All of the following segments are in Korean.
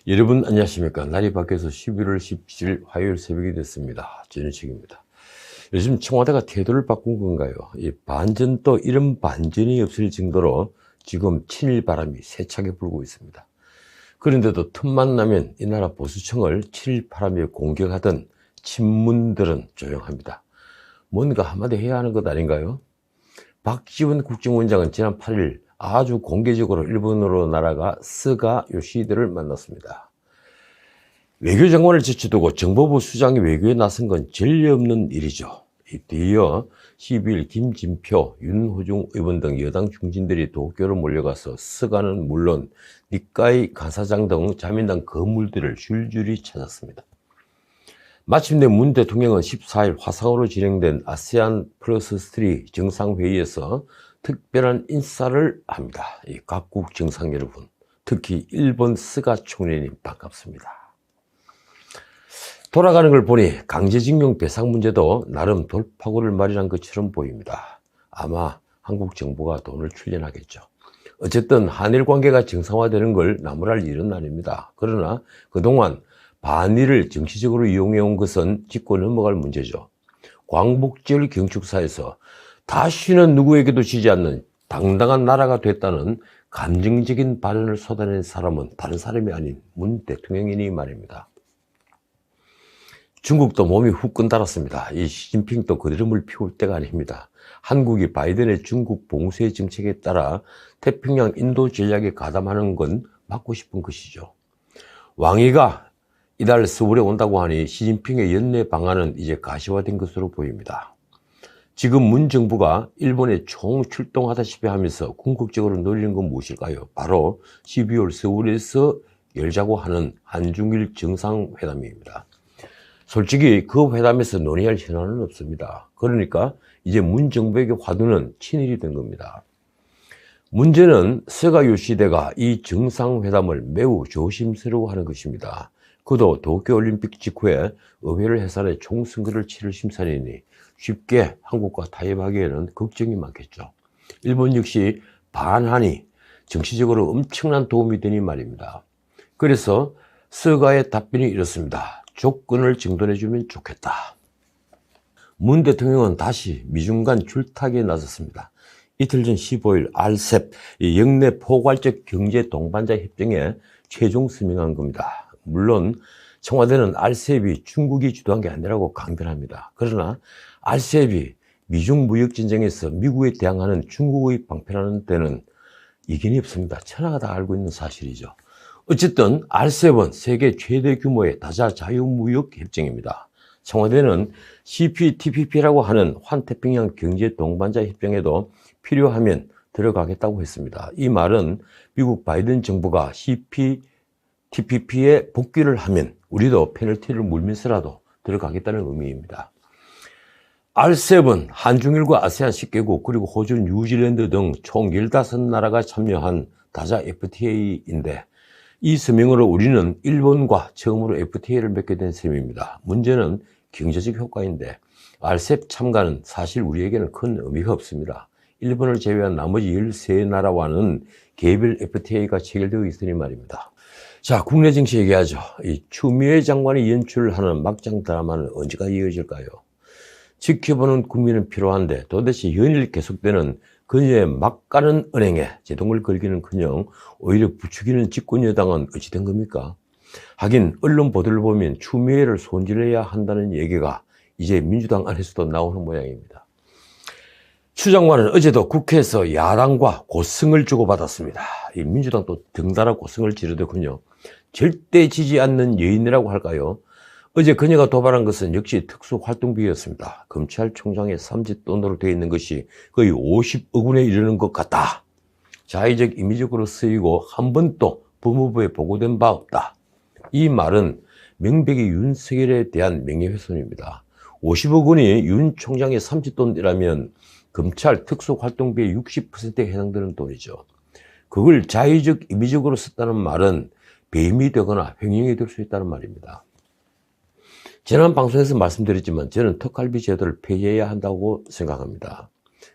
여러분 안녕하십니까. 날이 바뀌어서 11월 17일 화요일 새벽이 됐습니다. 전현식입니다. 요즘 청와대가 태도를 바꾼 건가요? 이 반전도 이런 반전이 없을 정도로 지금 친일 바람이 세차게 불고 있습니다. 그런데도 틈만 나면 이 나라 보수청을 친일 바람에 공격하던 친문들은 조용합니다. 뭔가 한마디 해야 하는 것 아닌가요? 박지원 국정원장은 지난 8일 아주 공개적으로 일본으로 날아가 스가 요시히데를 만났습니다. 외교장관을 제쳐두고 정보부 수장이 외교에 나선 건 전례 없는 일이죠. 뒤이어 12일 김진표, 윤호중 의원 등 여당 중진들이 도쿄로 몰려가서 스가는 물론 니카이 간사장 등 자민당 건물들을 줄줄이 찾았습니다. 마침내 문 대통령은 14일 화상으로 진행된 아세안 플러스 3 정상회의에서 특별한 인사를 합니다. 이 각국 정상 여러분, 특히 일본 스가 총리님 반갑습니다. 돌아가는 걸 보니 강제징용 배상 문제도 나름 돌파구를 마련한 것처럼 보입니다. 아마 한국 정부가 돈을 출연하겠죠. 어쨌든 한일 관계가 정상화되는 걸 나무랄 일은 아닙니다. 그러나 그동안 반일을 정치적으로 이용해온 것은 짚고 넘어갈 문제죠. 광복절 경축사에서 다시는 누구에게도 지지 않는 당당한 나라가 됐다는 감정적인 발언을 쏟아낸 사람은 다른 사람이 아닌 문 대통령이니 말입니다. 중국도 몸이 훅 끈달았습니다. 이 시진핑도 그드름을 피울 때가 아닙니다. 한국이 바이든의 중국 봉쇄 정책에 따라 태평양 인도 전략에 가담하는 건 막고 싶은 것이죠. 왕이가 이달 서울에 온다고 하니 시진핑의 연내 방안은 이제 가시화된 것으로 보입니다. 지금 문 정부가 일본에 총출동하다시피 하면서 궁극적으로 노리는 건 무엇일까요? 바로 12월 서울에서 열자고 하는 한중일 정상회담입니다. 솔직히 그 회담에서 논의할 현안은 없습니다. 그러니까 이제 문 정부에게 화두는 친일이 된 겁니다. 문제는 스가 요시히데가 이 정상회담을 매우 조심스러워하는 것입니다. 그도 도쿄올림픽 직후에 의회를 해산해 총선거를 치를 심산이니 쉽게 한국과 타협하기에는 걱정이 많겠죠. 일본 역시 반한이 정치적으로 엄청난 도움이 되니 말입니다. 그래서 스가의 답변이 이렇습니다. 조건을 정돈해주면 좋겠다. 문 대통령은 다시 미중 간 줄타기에 나섰습니다. 이틀 전 15일 RCEP 영내 포괄적 경제 동반자 협정에 최종 서명한 겁니다. 물론 청와대는 RCEP이 중국이 주도한 게 아니라고 강변합니다. 그러나 RCEP이 미중 무역 전쟁에서 미국에 대항하는 중국의 방패라는 데는 이견이 없습니다. 천하가 다 알고 있는 사실이죠. 어쨌든 RCEP은 세계 최대 규모의 다자 자유무역 협정입니다. 청와대는 CPTPP라고 하는 환태평양 경제 동반자 협정에도 필요하면 들어가겠다고 했습니다. 이 말은 미국 바이든 정부가 CPTPP에 복귀를 하면 우리도 페널티를 물면서라도 들어가겠다는 의미입니다. RCEP은 한중일과 아세안 10개국 그리고 호주, 뉴질랜드 등 총 15나라가 참여한 다자 FTA인데 이 서명으로 우리는 일본과 처음으로 FTA를 맺게 된 셈입니다. 문제는 경제적 효과인데 RCEP 참가는 사실 우리에게는 큰 의미가 없습니다. 일본을 제외한 나머지 13나라와는 개별 FTA가 체결되어 있으니 말입니다. 자, 국내 정치 얘기하죠. 이 추미애 장관이 연출하는 막장 드라마는 언제가 이어질까요? 지켜보는 국민은 필요한데 도대체 연일 계속되는 그녀의 막가는 은행에 제동을 걸기는커녕 오히려 부추기는 집권 여당은 어찌 된 겁니까? 하긴 언론 보도를 보면 추미애를 손질해야 한다는 얘기가 이제 민주당 안에서도 나오는 모양입니다. 추 장관은 어제도 국회에서 야당과 고성을 주고받았습니다. 이 민주당도 덩달아 고성을 지르더군요. 절대 지지 않는 여인이라고 할까요? 어제 그녀가 도발한 것은 역시 특수활동비였습니다. 검찰총장의 삼짓돈으로 되어 있는 것이 거의 50억 원에 이르는 것 같다. 자의적 임의적으로 쓰이고 한 번도 법무부에 보고된 바 없다. 이 말은 명백히 윤석열에 대한 명예훼손입니다. 50억 원이 윤 총장의 삼짓돈이라면 검찰 특수활동비의 60%에 해당되는 돈이죠. 그걸 자의적 임의적으로 썼다는 말은 배임이 되거나 횡령이 될 수 있다는 말입니다. 지난 방송에서 말씀드렸지만 저는 특활비 제도를 폐지해야 한다고 생각합니다.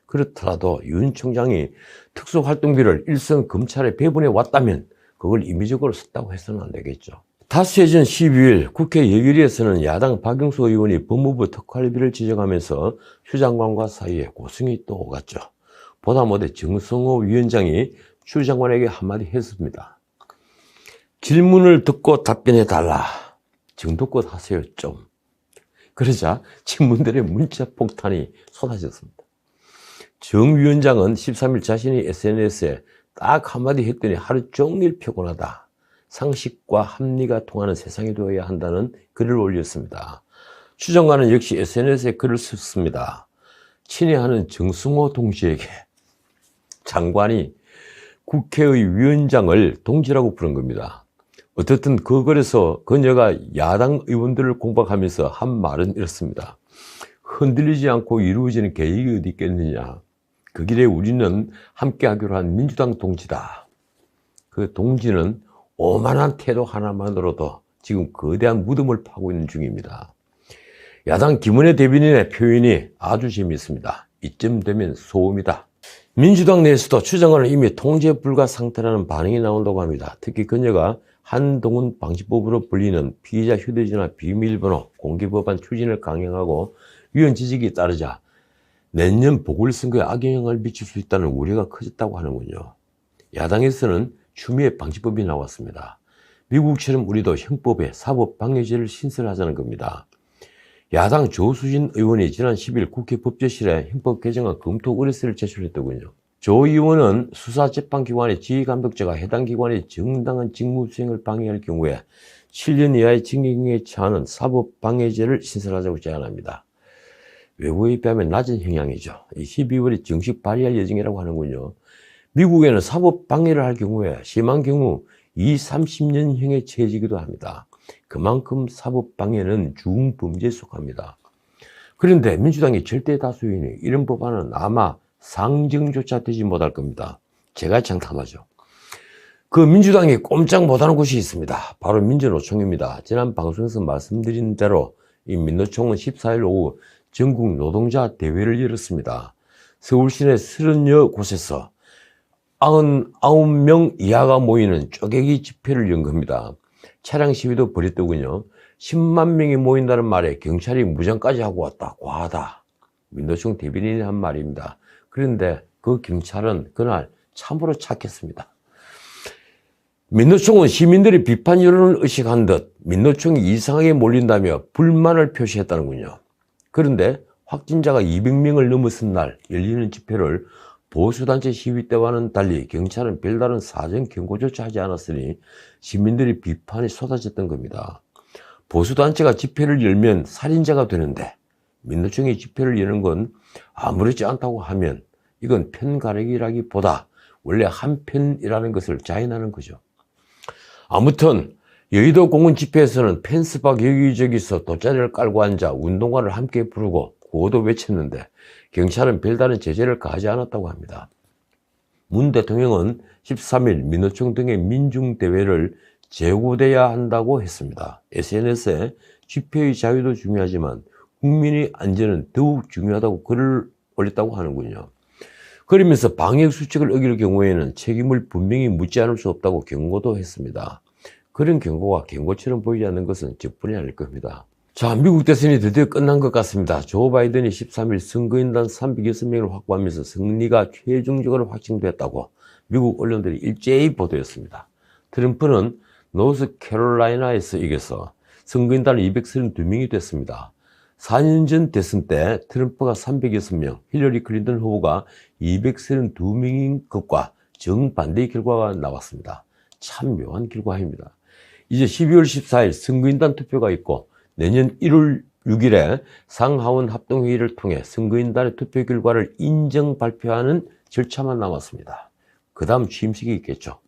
그렇더라도 윤 총장이 특수활동비를 일선 검찰에 배분해 왔다면 그걸 임의적으로 썼다고 해서는 안 되겠죠. 다수의 전 12일 국회 예결위에서는 야당 박영수 의원이 법무부 특활비를 지적하면서 추 장관과 사이에 고성이 또 오갔죠. 보다 못해 정성호 위원장이 추 장관에게 한마디 했습니다. 질문을 듣고 답변해달라. 정도껏 하세요 좀. 그러자 친문들의 문자 폭탄이 쏟아졌습니다. 정 위원장은 13일 자신이 SNS에 딱 한마디 했더니 하루 종일 피곤하다. 상식과 합리가 통하는 세상이 되어야 한다는 글을 올렸습니다. 추 장관은 역시 SNS에 글을 썼습니다. 친애하는 정승호 동지에게 장관이 국회의 위원장을 동지라고 부른 겁니다. 어쨌든 그 글에서 그녀가 야당 의원들을 공박하면서 한 말은 이렇습니다. 흔들리지 않고 이루어지는 계획이 어디 있겠느냐. 그 길에 우리는 함께하기로 한 민주당 동지다. 그 동지는 오만한 태도 하나만으로도 지금 거대한 무덤을 파고 있는 중입니다. 야당 김은혜 대변인의 표현이 아주 재미있습니다. 이쯤 되면 소음이다. 민주당 내에서도 추 장관은 이미 통제 불가 상태라는 반응이 나온다고 합니다. 특히 그녀가 한동훈 방지법으로 불리는 피의자 휴대전화 비밀번호 공개법안 추진을 강행하고 위원 지직이 따르자 내년 보궐선거에 악영향을 미칠 수 있다는 우려가 커졌다고 하는군요. 야당에서는 추미애 방지법이 나왔습니다. 미국처럼 우리도 형법에 사법방해죄를 신설하자는 겁니다. 야당 조수진 의원이 지난 10일 국회 법제실에 형법 개정안 검토 의뢰서를 제출했더군요. 조 의원은 수사재판기관의 지휘감독자가 해당 기관의 정당한 직무수행을 방해할 경우에 7년 이하의 징역에 처하는 사법방해죄를 신설하자고 제안합니다. 외국에 비하면 낮은 형량이죠. 12월에 정식 발의할 예정이라고 하는군요. 미국에는 사법방해를 할 경우에 심한 경우 20-30년형에 처해지기도 합니다. 그만큼 사법방해는 중범죄에 속합니다. 그런데 민주당이 절대 다수이니 이런 법안은 아마 상정조차 되지 못할 겁니다. 제가 장담하죠. 그 민주당이 꼼짝 못하는 곳이 있습니다. 바로 민주노총입니다. 지난 방송에서 말씀드린 대로 이 민노총은 14일 오후 전국 노동자 대회를 열었습니다. 서울 시내 30여 곳에서 99명 이하가 모이는 쪼개기 집회를 연 겁니다. 차량 시위도 벌였더군요. 10만 명이 모인다는 말에 경찰이 무장까지 하고 왔다. 과하다. 민노총 대변인이 한 말입니다. 그런데 그 경찰은 그날 참으로 착했습니다. 민노총은 시민들의 비판 여론을 의식한 듯 민노총이 이상하게 몰린다며 불만을 표시했다는군요. 그런데 확진자가 200명을 넘어선 날 열리는 집회를 보수단체 시위 때와는 달리 경찰은 별다른 사전 경고조차 하지 않았으니 시민들의 비판이 쏟아졌던 겁니다. 보수단체가 집회를 열면 살인자가 되는데 민노총이 집회를 여는 건 아무렇지 않다고 하면 이건 편가르기라기보다 원래 한편이라는 것을 자인하는 거죠. 아무튼 여의도 공원 집회에서는 펜스 밖 여기저기서 돗자리를 깔고 앉아 운동가를 함께 부르고 구호도 외쳤는데 경찰은 별다른 제재를 가하지 않았다고 합니다. 문 대통령은 13일 민노총 등의 민중대회를 재고돼야 한다고 했습니다. SNS에 집회의 자유도 중요하지만 국민의 안전은 더욱 중요하다고 글을 올렸다고 하는군요. 그러면서 방역수칙을 어길 경우에는 책임을 분명히 묻지 않을 수 없다고 경고도 했습니다. 그런 경고가 경고처럼 보이지 않는 것은 적분이 아닐 겁니다. 자, 미국 대선이 드디어 끝난 것 같습니다. 조 바이든이 13일 선거인단 306명을 확보하면서 승리가 최종적으로 확정됐다고 미국 언론들이 일제히 보도했습니다. 트럼프는 노스캐롤라이나에서 이겨서 선거인단은 232명이 됐습니다. 4년 전 대선 때 트럼프가 306명, 힐러리 클린턴 후보가 232명인 것과 정반대의 결과가 나왔습니다. 참 묘한 결과입니다. 이제 12월 14일 선거인단 투표가 있고 내년 1월 6일에 상하원 합동회의를 통해 선거인단의 투표 결과를 인정 발표하는 절차만 남았습니다. 그 다음 취임식이 있겠죠.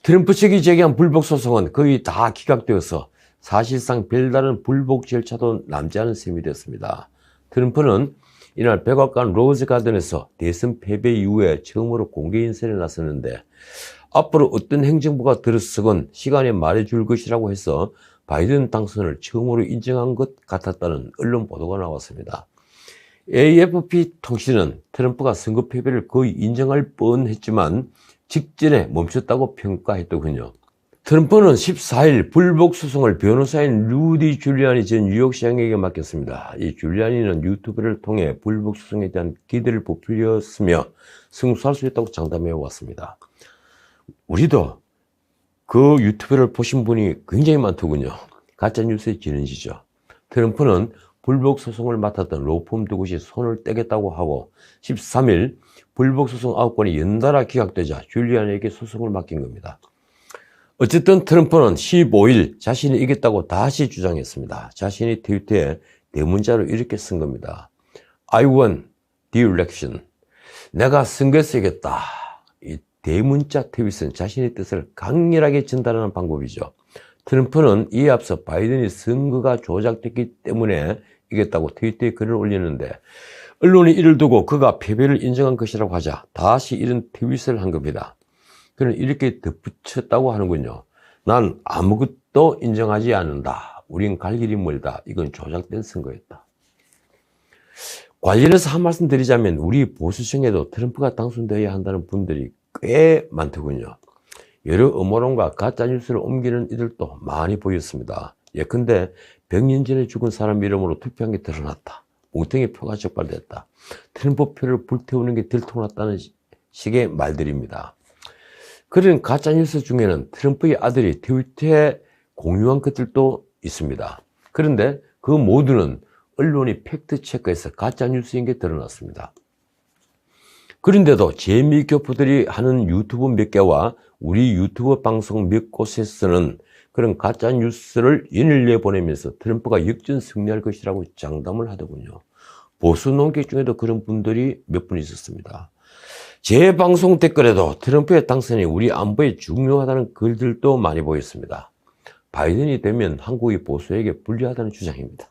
트럼프 측이 제기한 불복 소송은 거의 다 기각되어서 사실상 별다른 불복 절차도 남지 않은 셈이 됐습니다. 트럼프는 이날 백악관 로즈 가든에서 대선 패배 이후에 처음으로 공개 인선에 나섰는데 앞으로 어떤 행정부가 들어서건 시간에 말해줄 것이라고 해서 바이든 당선을 처음으로 인정한 것 같았다는 언론 보도가 나왔습니다. AFP 통신은 트럼프가 선거 패배를 거의 인정할 뻔했지만 직전에 멈췄다고 평가했더군요. 트럼프는 14일 불복 소송을 변호사인 루디 줄리아니 전 뉴욕시장에게 맡겼습니다. 이 줄리아니는 유튜브를 통해 불복 소송에 대한 기대를 부풀렸으며 승소할 수 있다고 장담해 왔습니다. 우리도 그 유튜브를 보신 분이 굉장히 많더군요. 가짜뉴스의 진원지죠. 트럼프는 불복 소송을 맡았던 로펌 두 곳이 손을 떼겠다고 하고 13일 불복 소송 9건이 연달아 기각되자 줄리아니에게 소송을 맡긴 겁니다. 어쨌든 트럼프는 15일 자신이 이겼다고 다시 주장했습니다. 자신이 트위터에 대문자로 이렇게 쓴 겁니다. I won the election. 내가 선거에서 이겼다. 이 대문자 트윗은 자신의 뜻을 강렬하게 전달하는 방법이죠. 트럼프는 이에 앞서 바이든이 선거가 조작됐기 때문에 이겼다고 트위터에 글을 올렸는데 언론이 이를 두고 그가 패배를 인정한 것이라고 하자 다시 이런 트윗을 한 겁니다. 그는 이렇게 덧붙였다고 하는군요. 난 아무것도 인정하지 않는다. 우린 갈 길이 멀다. 이건 조작된 선거였다. 관련해서 한 말씀 드리자면 우리 보수층에도 트럼프가 당선되어야 한다는 분들이 꽤 많더군요. 여러 음모론과 가짜뉴스를 옮기는 이들도 많이 보였습니다. 예컨대 100년 전에 죽은 사람 이름으로 투표한 게 드러났다. 뭉텅이 표가 적발됐다. 트럼프 표를 불태우는 게 들통났다는 식의 말들입니다. 그런 가짜뉴스 중에는 트럼프의 아들이 트위터에 공유한 것들도 있습니다. 그런데 그 모두는 언론이 팩트체크해서 가짜뉴스인 게 드러났습니다. 그런데도 재미교포들이 하는 유튜브 몇 개와 우리 유튜브 방송 몇 곳에서는 그런 가짜뉴스를 연일 내보내면서 트럼프가 역전 승리할 것이라고 장담을 하더군요. 보수 논객 중에도 그런 분들이 몇 분 있었습니다. 제 방송 댓글에도 트럼프의 당선이 우리 안보에 중요하다는 글들도 많이 보였습니다. 바이든이 되면 한국이 보수에게 불리하다는 주장입니다.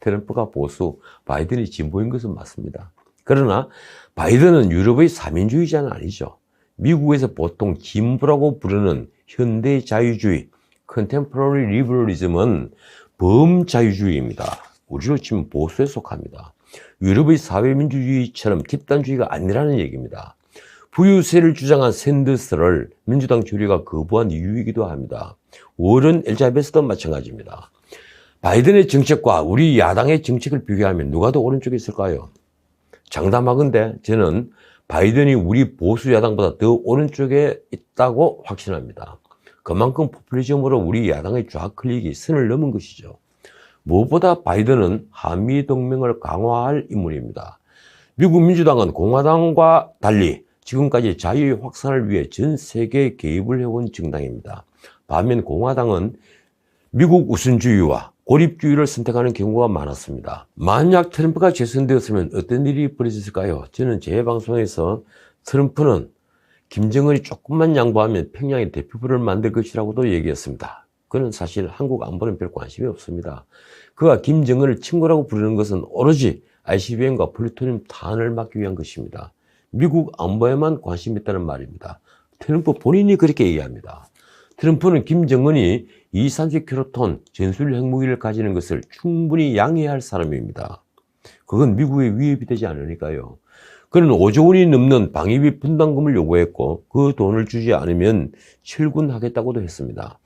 트럼프가 보수, 바이든이 진보인 것은 맞습니다. 그러나 바이든은 유럽의 사민주의자는 아니죠. 미국에서 보통 진보라고 부르는 현대 자유주의, 컨템포러리 리버럴리즘은 범자유주의입니다. 우리로 치면 보수에 속합니다. 유럽의 사회민주주의처럼 집단주의가 아니라는 얘기입니다. 부유세를 주장한 샌더스를 민주당 주류가 거부한 이유이기도 합니다. 워런 엘자베스도 마찬가지입니다. 바이든의 정책과 우리 야당의 정책을 비교하면 누가 더 오른쪽에 있을까요? 장담하건대 저는 바이든이 우리 보수 야당보다 더 오른쪽에 있다고 확신합니다. 그만큼 포퓰리즘으로 우리 야당의 좌클릭이 선을 넘은 것이죠. 무엇보다 바이든은 한미동맹을 강화할 인물입니다. 미국 민주당은 공화당과 달리 지금까지 자유의 확산을 위해 전 세계에 개입을 해온 정당입니다. 반면 공화당은 미국 우선주의와 고립주의를 선택하는 경우가 많았습니다. 만약 트럼프가 재선되었으면 어떤 일이 벌어졌을까요? 저는 제 방송에서 트럼프는 김정은이 조금만 양보하면 평양의 대표부를 만들 것이라고도 얘기했습니다. 그는 사실 한국 안보는 별 관심이 없습니다. 그가 김정은을 친구라고 부르는 것은 오로지 ICBM과 플루토늄 탄을 막기 위한 것입니다. 미국 안보에만 관심이 있다는 말입니다. 트럼프 본인이 그렇게 얘기합니다. 트럼프는 김정은이 230킬로톤 전술 핵무기를 가지는 것을 충분히 양해해야 할 사람입니다. 그건 미국의 위협이 되지 않으니까요. 그는 5조 원이 넘는 방위비 분담금을 요구했고 그 돈을 주지 않으면 철군하겠다고도 했습니다.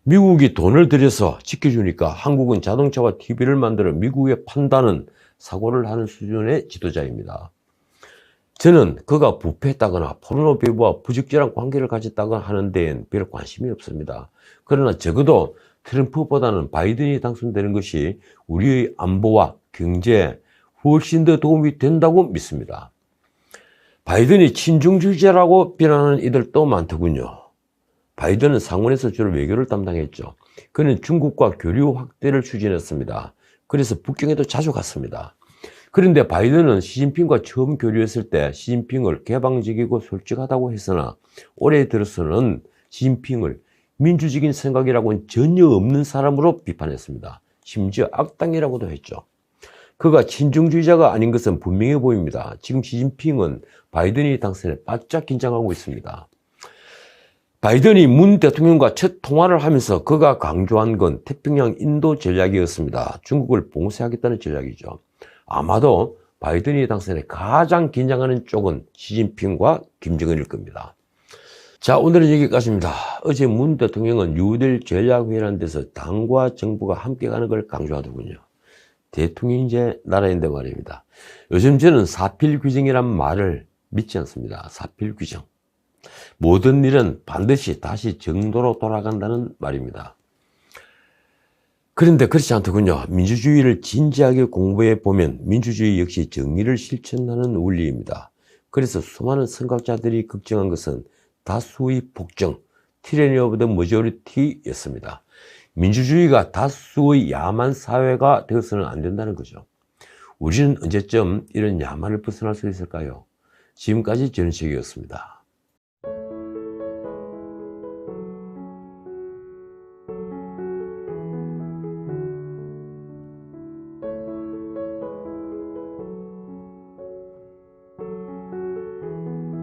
미국이 돈을 들여서 지켜주니까 한국은 자동차와 TV를 만들어 미국에 판다는 사고를 하는 수준의 지도자입니다. 저는 그가 부패했다거나 포르노 배우와 부적절한 관계를 가졌다거나 하는 데엔 별 관심이 없습니다. 그러나 적어도 트럼프보다는 바이든이 당선되는 것이 우리의 안보와 경제에 훨씬 더 도움이 된다고 믿습니다. 바이든이 친중주의자라고 비난하는 이들도 많더군요. 바이든은 상원에서 주로 외교를 담당했죠. 그는 중국과 교류 확대를 추진했습니다. 그래서 북경에도 자주 갔습니다. 그런데 바이든은 시진핑과 처음 교류했을 때 시진핑을 개방적이고 솔직하다고 했으나 올해 들어서는 시진핑을 민주적인 생각이라고는 전혀 없는 사람으로 비판했습니다. 심지어 악당이라고도 했죠. 그가 친중주의자가 아닌 것은 분명해 보입니다. 지금 시진핑은 바이든이 당선에 바짝 긴장하고 있습니다. 바이든이 문 대통령과 첫 통화를 하면서 그가 강조한 건 태평양 인도 전략이었습니다. 중국을 봉쇄하겠다는 전략이죠. 아마도 바이든이 당선에 가장 긴장하는 쪽은 시진핑과 김정은일 겁니다. 자, 오늘은 여기까지입니다. 어제 문 대통령은 뉴딜 전략회의라는 데서 당과 정부가 함께 가는 걸 강조하더군요. 대통령제 나라인데 말입니다. 요즘 저는 사필규정이란 말을 믿지 않습니다. 사필규정. 모든 일은 반드시 다시 정도로 돌아간다는 말입니다. 그런데 그렇지 않더군요. 민주주의를 진지하게 공부해 보면 민주주의 역시 정의를 실천하는 원리입니다. 그래서 수많은 선각자들이 걱정한 것은 다수의 복종, tyranny of the majority였습니다. 민주주의가 다수의 야만 사회가 되어서는 안 된다는 거죠. 우리는 언제쯤 이런 야만을 벗어날 수 있을까요? 지금까지 전은식이었습니다.